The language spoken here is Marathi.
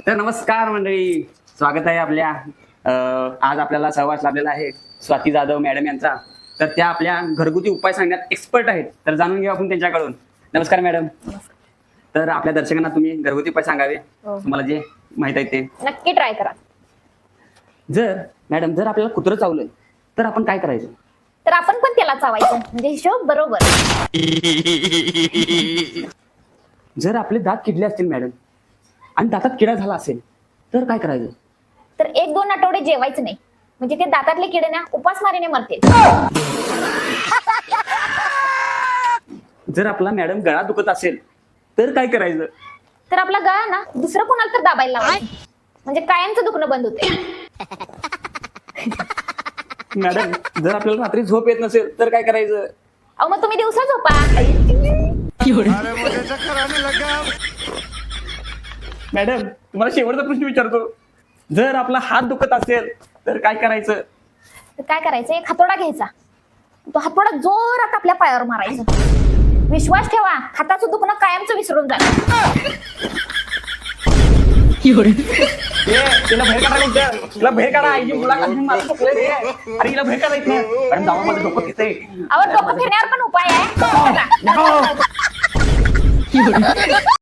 तर नमस्कार मंडळी, स्वागत आहे आपल्या आज आपल्याला सहवास लाभलेला आहे स्वाती जाधव मॅडम यांचा. तर त्या आपल्या घरगुती उपाय सांगण्यात एक्सपर्ट आहेत. तर जाणून घेऊ आपण त्यांच्याकडून. नमस्कार मॅडम. तर आपल्या दर्शकांना तुम्ही घरगुती उपाय सांगावे, तुम्हाला जे माहित आहे ते. नक्की ट्राय करा. जर आपल्याला कुत्रं चावलं तर आपण काय करायचं? तर आपण पण त्याला चावायचं, म्हणजे हिशोब बरोबर. जर आपले दात किडले असतील मॅडम आणि दातात किडा झाला असेल तर काय करायचं? तर 1-2 आठवडे जेवायचं नाही, म्हणजे ते दातातले किडे ना उपासमारीने मरतील. जर आपला मॅडम गळा दुखत असेल तर काय करायचं? तर आपला गळा ना दुसरं कोणाला तर दाबायला लावायचं, म्हणजे कायमचं दुखणं बंद होते. मॅडम जर आपल्याला रात्री झोप येत नसेल तर काय करायचं? अहो मग तुम्ही दिवसा झोपा. मॅडम तुम्हाला शेवटचा प्रश्न विचारतो. जर आपला हात दुखत असेल तर काय करायचं? तर काय करायचं, एक हातोडा घ्यायचा, तो हातोडा जोरात आपल्या पायावर मारायचा. विश्वास ठेवा, हाताचं दुखणं कायमचं विसरून जाणार. तिला बाहेर काढा लवकर. तिला बाहेर काढा. आई मुलाखत घेऊन मला झोपलंय रे. अरे हिला बाहेर काढा इथनं. मॅडम जावा, माझं डोकं घेतंय. अहो डोकं फिरण्यावर पण उपाय आहे.